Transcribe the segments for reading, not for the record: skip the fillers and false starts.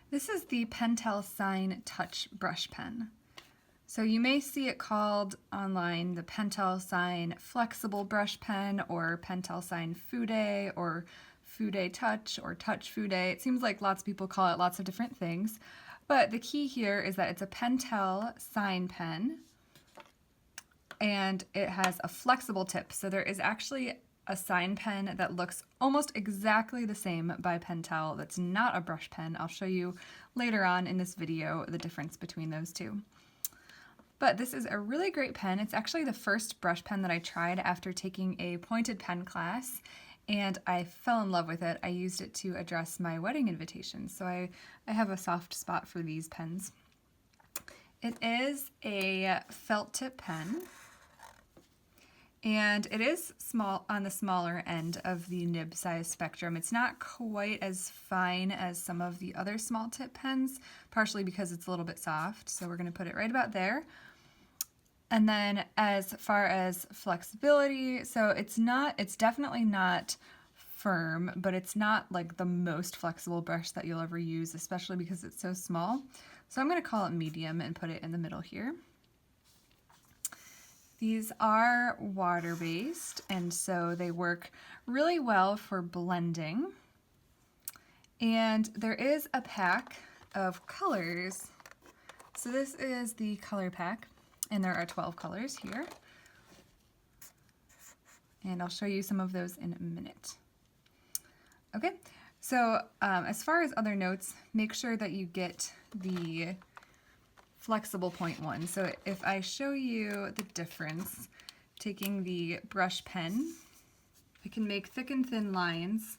This is the PENTEL Sign Touch Brush Pen. So you may see it called online the PENTEL Sign Flexible Brush Pen or PENTEL Sign Fude or Fude Touch or Touch Fude. It seems like lots of people call it lots of different things. But the key here is that it's a PENTEL sign pen and it has a flexible tip. So there is actually a sign pen that looks almost exactly the same by PENTEL that's not a brush pen. I'll show you later on in this video the difference between those two. But this is a really great pen. It's actually the first brush pen that I tried after taking a pointed pen class, and I fell in love with it. I used it to address my wedding invitations, so I have a soft spot for these pens. It is a felt tip pen, and it is small on the smaller end of the nib size spectrum. It's not quite as fine as some of the other small tip pens, partially because it's a little bit soft, so we're going to put it right about there. And then as far as flexibility, so it's definitely not firm, but it's not like the most flexible brush that you'll ever use, especially because it's so small. So I'm going to call it medium and put it in the middle here. These are water-based, and so they work really well for blending. And there is a pack of colors. So this is the color pack, and there are 12 colors here. And I'll show you some of those in a minute. Okay, so as far as other notes, make sure that you get the flexible point one. So if I show you the difference, taking the brush pen, I can make thick and thin lines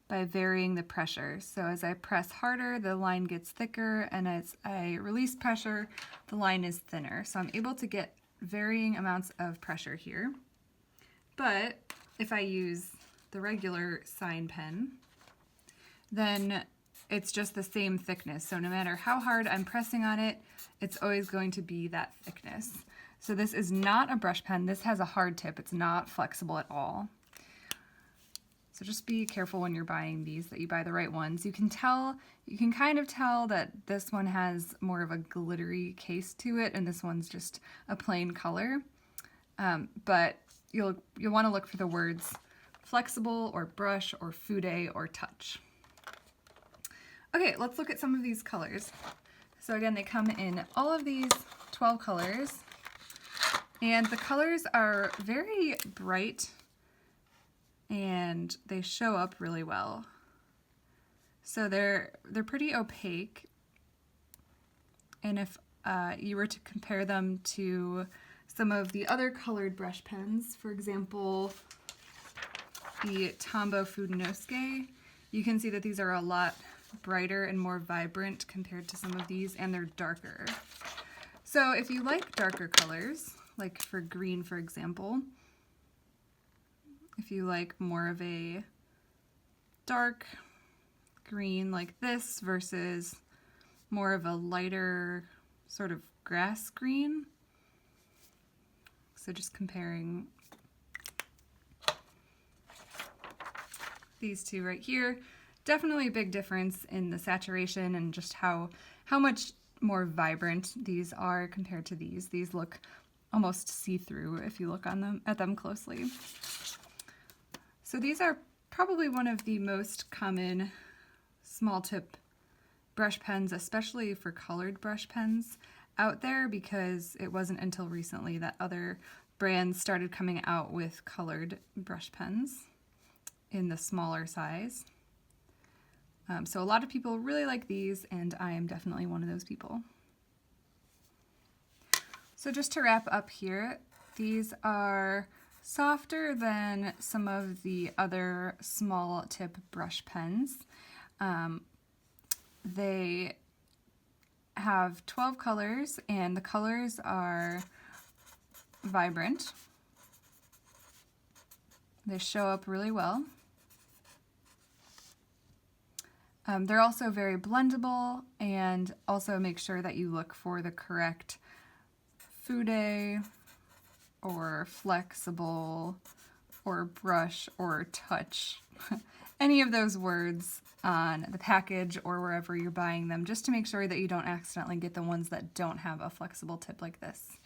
by varying the pressure. So as I press harder, the line gets thicker, and as I release pressure, the line is thinner. So I'm able to get varying amounts of pressure here. But if I use the regular sign pen, then it's just the same thickness. So no matter how hard I'm pressing on it, it's always going to be that thickness. So this is not a brush pen. This has a hard tip. It's not flexible at all. So just be careful when you're buying these that you buy the right ones. You can kind of tell that this one has more of a glittery case to it, and this one's just a plain color. But you'll want to look for the words flexible or brush or fude or touch. Okay, let's look at some of these colors. So again, they come in all of these 12 colors, and the colors are very bright and they show up really well. So they're pretty opaque, and if you were to compare them to some of the other colored brush pens, for example, the Tombow Fudenosuke, you can see that these are a lot brighter and more vibrant compared to some of these, and they're darker. So if you like darker colors, like for green, for example, if you like more of a dark green like this versus more of a lighter sort of grass green, so just comparing these two right here, definitely a big difference in the saturation and just how much more vibrant these are compared to these. These look almost see-through if you look at them closely. So these are probably one of the most common small tip brush pens, especially for colored brush pens out there, because it wasn't until recently that other brands started coming out with colored brush pens in the smaller size. So a lot of people really like these, and I am definitely one of those people. So just to wrap up here, these are softer than some of the other small tip brush pens. They have 12 colors, and the colors are vibrant. They show up really well. They're also very blendable, and also make sure that you look for the correct fude or flexible or brush or touch any of those words on the package or wherever you're buying them, just to make sure that you don't accidentally get the ones that don't have a flexible tip like this.